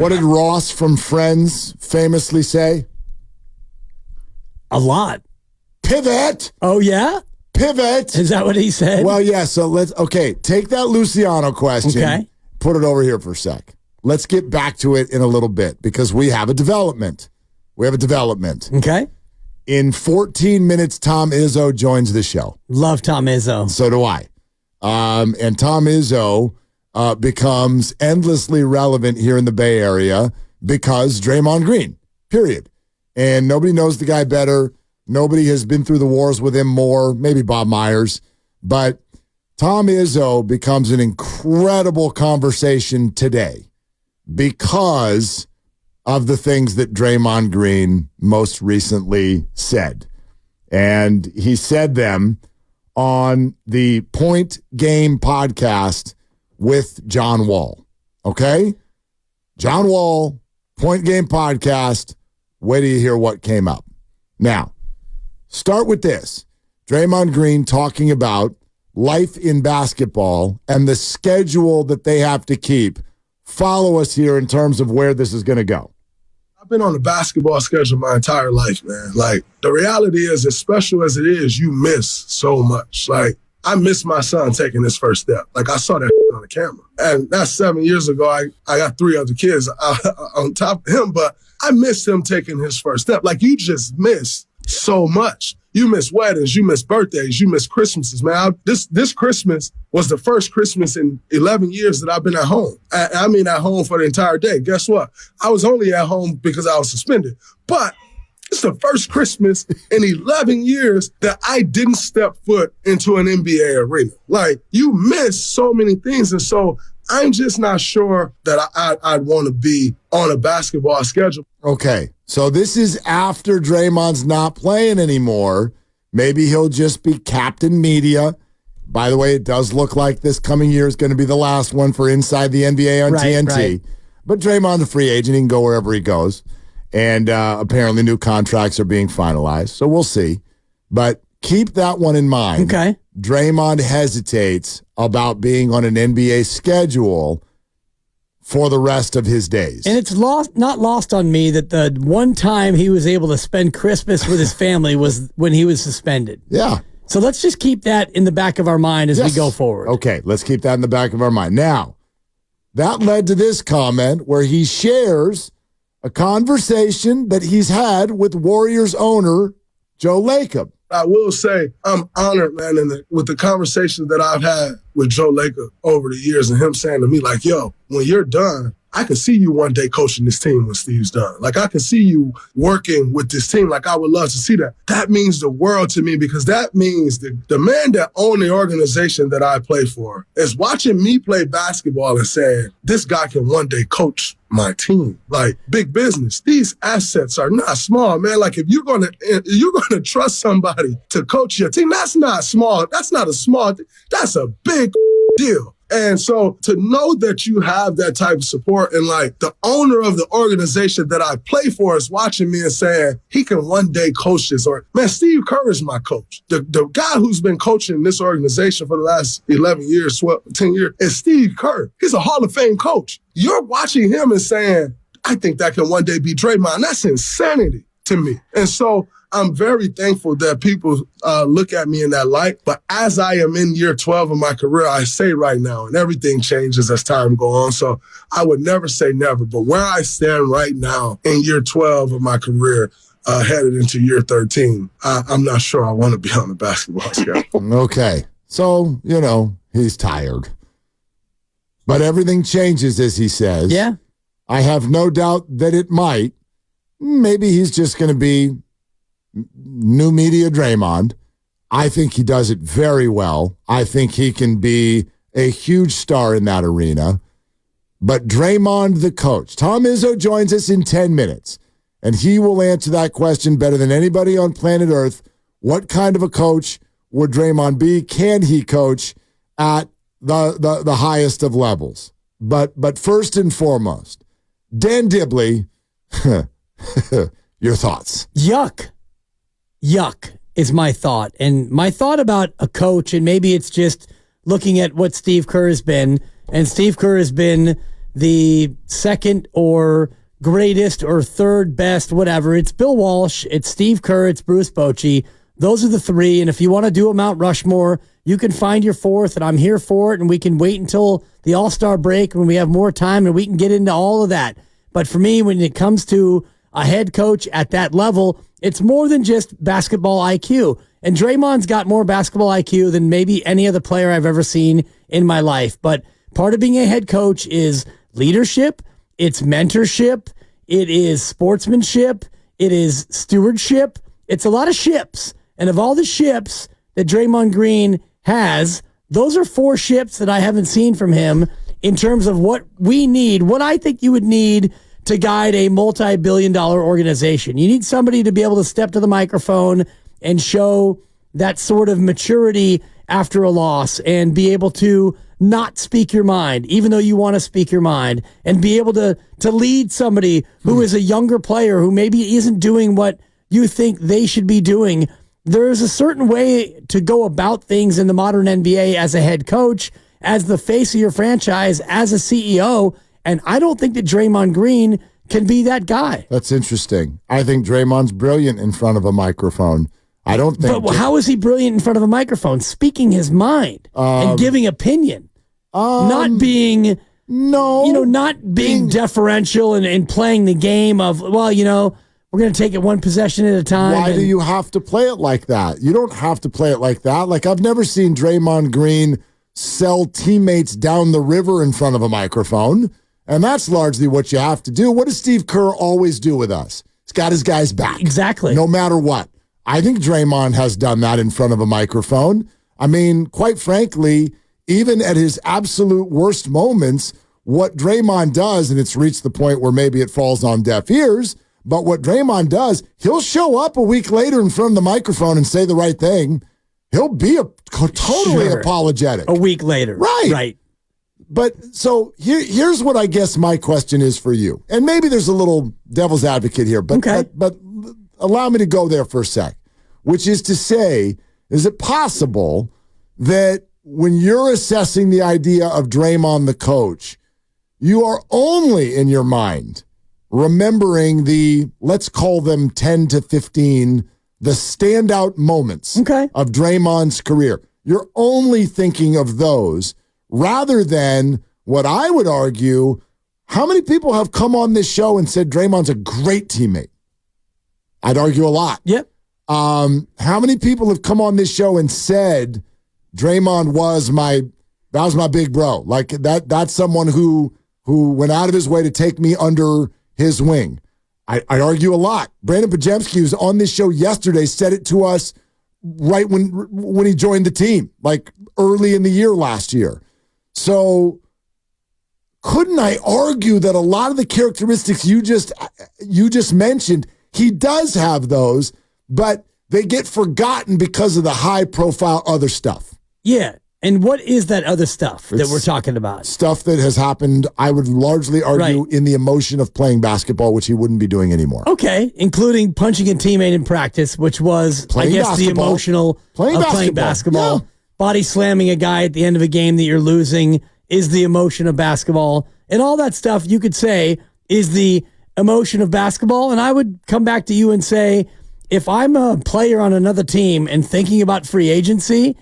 What did Ross from Friends famously say? A lot. Pivot. Oh, yeah? Pivot. Is that what he said? Well, yeah, so take that Luciano question. Okay. Put it over here for a sec. Let's get back to it in a little bit because we have a development. Okay. In 14 minutes, Tom Izzo joins the show. Love Tom Izzo. So do I. And Tom Izzo becomes endlessly relevant here in the Bay Area because Draymond Green, period. And nobody knows the guy better. Nobody has been through the wars with him more, maybe Bob Myers. But Tom Izzo becomes an incredible conversation today because of the things that Draymond Green most recently said. And he said them on the Point Game podcast with John Wall. Okay? John Wall, Point Game podcast. Wait till you hear what came up. Now, start with this. Draymond Green talking about life in basketball and the schedule that they have to keep. Follow us here in terms of where this is going to go. I've been on a basketball schedule my entire life, man. Like, the reality is, as special as it is, you miss so much. Like, I miss my son taking his first step. Like, I saw that on the camera. And that's 7 years ago. I got 3 other kids on top of him, but I miss him taking his first step. Like, you just miss so much. You miss weddings, you miss birthdays, you miss Christmases, man. This Christmas was the first Christmas in 11 years that I've been at home. I mean at home for the entire day. Guess what? I was only at home because I was suspended. But it's the first Christmas in 11 years that I didn't step foot into an NBA arena. Like, you miss so many things. And so I'm just not sure that I'd want to be on a basketball schedule. Okay, so this is after Draymond's not playing anymore. Maybe he'll just be captain media. By the way, it does look like this coming year is going to be the last one for Inside the NBA on TNT. Right. But Draymond's a free agent. He can go wherever he goes. And apparently new contracts are being finalized. So we'll see. But keep that one in mind. Okay. Draymond hesitates about being on an NBA schedule for the rest of his days. And it's not lost on me that the one time he was able to spend Christmas with his family was when he was suspended. Yeah. So let's just keep that in the back of our mind as we go forward. Okay, let's keep that in the back of our mind. Now, that led to this comment where he shares a conversation that he's had with Warriors owner Joe Lacob. I will say I'm honored, man, with the conversations that I've had with Joe Lacob over the years and him saying to me, like, yo, when you're done, I can see you one day coaching this team when Steve's done. Like, I can see you working with this team. Like, I would love to see that. That means the world to me because that means the man that owned the organization that I play for is watching me play basketball and saying, this guy can one day coach my team. Like, big business. These assets are not small, man. Like, if you're gonna trust somebody to coach your team, that's not small. That's not a small thing. That's a big deal. And so to know that you have that type of support and like the owner of the organization that I play for is watching me and saying he can one day coach this, or man, Steve Kerr is my coach. The guy who's been coaching this organization for the last 11 years, 12, 10 years is Steve Kerr. He's a Hall of Fame coach. You're watching him and saying, I think that can one day be Draymond. That's insanity to me. And so I'm very thankful that people look at me in that light. But as I am in year 12 of my career, I say right now, and everything changes as time goes on. So I would never say never. But where I stand right now in year 12 of my career, headed into year 13, I'm not sure I want to be on the basketball schedule. Okay. So, he's tired. But everything changes, as he says. Yeah. I have no doubt that it might. Maybe he's just going to be new media Draymond. I think he does it very well. I think he can be a huge star in that arena. But Draymond, the coach, Tom Izzo joins us in 10 minutes, and he will answer that question better than anybody on planet Earth. What kind of a coach would Draymond be? Can he coach at the highest of levels? But first and foremost, Dan Dibley, your thoughts. Yuck is my thought. And my thought about a coach, and maybe it's just looking at what Steve Kerr has been, and Steve Kerr has been the second or greatest or third best, whatever. It's Bill Walsh, it's Steve Kerr, it's Bruce Bochy. Those are the three. And if you want to do a Mount Rushmore, you can find your fourth, and I'm here for it. And we can wait until the All-Star break when we have more time, and we can get into all of that. But for me, when it comes to a head coach at that level, it's more than just basketball IQ. And Draymond's got more basketball IQ than maybe any other player I've ever seen in my life. But part of being a head coach is leadership, it's mentorship, it is sportsmanship, it is stewardship. It's a lot of ships. And of all the ships that Draymond Green has, those are 4 ships that I haven't seen from him in terms of what we need, what I think you would need to guide a multi-billion-dollar organization. You need somebody to be able to step to the microphone and show that sort of maturity after a loss and be able to not speak your mind, even though you want to speak your mind, and be able to lead somebody who is a younger player who maybe isn't doing what you think they should be doing. There is a certain way to go about things in the modern NBA as a head coach, as the face of your franchise, as a CEO, and I don't think that Draymond Green can be that guy. That's interesting. I think Draymond's brilliant in front of a microphone. I don't think. But how is he brilliant in front of a microphone? Speaking his mind and giving opinion, not being not being deferential and playing the game of, well, we're going to take it one possession at a time. Why do you have to play it like that? You don't have to play it like that. Like, I've never seen Draymond Green sell teammates down the river in front of a microphone, and that's largely what you have to do. What does Steve Kerr always do with us? He's got his guys back. Exactly. No matter what. I think Draymond has done that in front of a microphone. I mean, quite frankly, even at his absolute worst moments, what Draymond does, and it's reached the point where maybe it falls on deaf ears, but what Draymond does, he'll show up a week later in front of the microphone and say the right thing. He'll be totally apologetic. A week later. Right. But so here's what I guess my question is for you. And maybe there's a little devil's advocate here, but, but allow me to go there for a sec, which is to say, is it possible that when you're assessing the idea of Draymond the coach, you are only in your mind remembering the, let's call them 10 to 15, the standout moments of Draymond's career? You're only thinking of those rather than what I would argue, how many people have come on this show and said Draymond's a great teammate? I'd argue a lot. Yep. How many people have come on this show and said Draymond was my big bro? Like that's someone who went out of his way to take me under his wing. I'd argue a lot. Brandon Pajemski, who's on this show yesterday, said it to us right when he joined the team, like early in the year last year. So couldn't I argue that a lot of the characteristics you just mentioned, he does have those, but they get forgotten because of the high-profile other stuff? Yeah. And what is that other stuff that we're talking about? Stuff that has happened, I would largely argue, in the emotion of playing basketball, which he wouldn't be doing anymore. Okay, including punching a teammate in practice, which was, playing the emotional playing basketball. Yeah. Body slamming a guy at the end of a game that you're losing is the emotion of basketball. And all that stuff, you could say, is the emotion of basketball. And I would come back to you and say, if I'm a player on another team and thinking about free agency,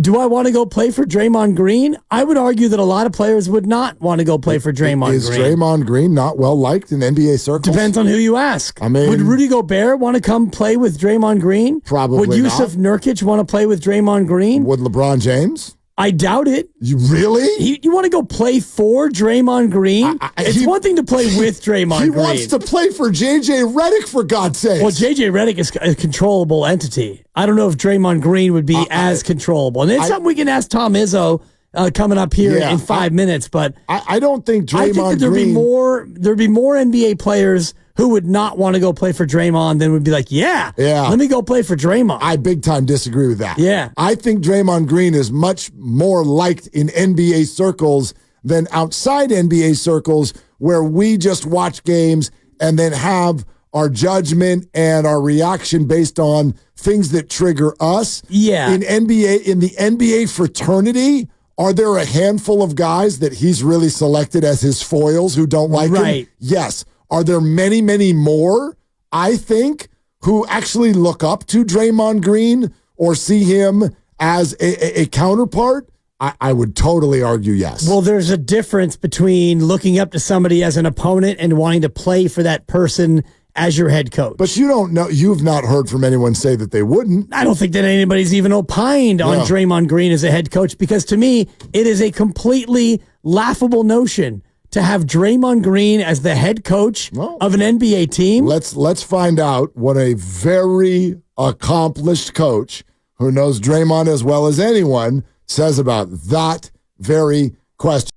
do I want to go play for Draymond Green? I would argue that a lot of players would not want to go play for Draymond Green. Is Draymond Green not well liked in NBA circles? Depends on who you ask. I mean, would Rudy Gobert want to come play with Draymond Green? Probably Would Yusuf Nurkic want to play with Draymond Green? Would LeBron James? I doubt it. You really? You want to go play for Draymond Green? It's one thing to play with Draymond Green. He wants to play for J.J. Redick, for God's sake. Well, J.J. Redick is a controllable entity. I don't know if Draymond Green would be as controllable. And it's something we can ask Tom Izzo coming up here in 5 minutes. But I don't think Draymond Green... There'd be more NBA players who would not want to go play for Draymond than would be like, yeah, let me go play for Draymond. I big time disagree with that. Yeah. I think Draymond Green is much more liked in NBA circles than outside NBA circles, where we just watch games and then have our judgment and our reaction based on things that trigger us. Yeah. In the NBA fraternity, Are there a handful of guys that he's really selected as his foils who don't like him? Yes. Are there many, many more, I think, who actually look up to Draymond Green or see him as a counterpart? I would totally argue yes. Well, there's a difference between looking up to somebody as an opponent and wanting to play for that person as your head coach. But you don't know. You've not heard from anyone say that they wouldn't. I don't think that anybody's even opined on Draymond Green as a head coach, because to me, it is a completely laughable notion to have Draymond Green as the head coach of an NBA team. Let's find out what a very accomplished coach who knows Draymond as well as anyone says about that very question.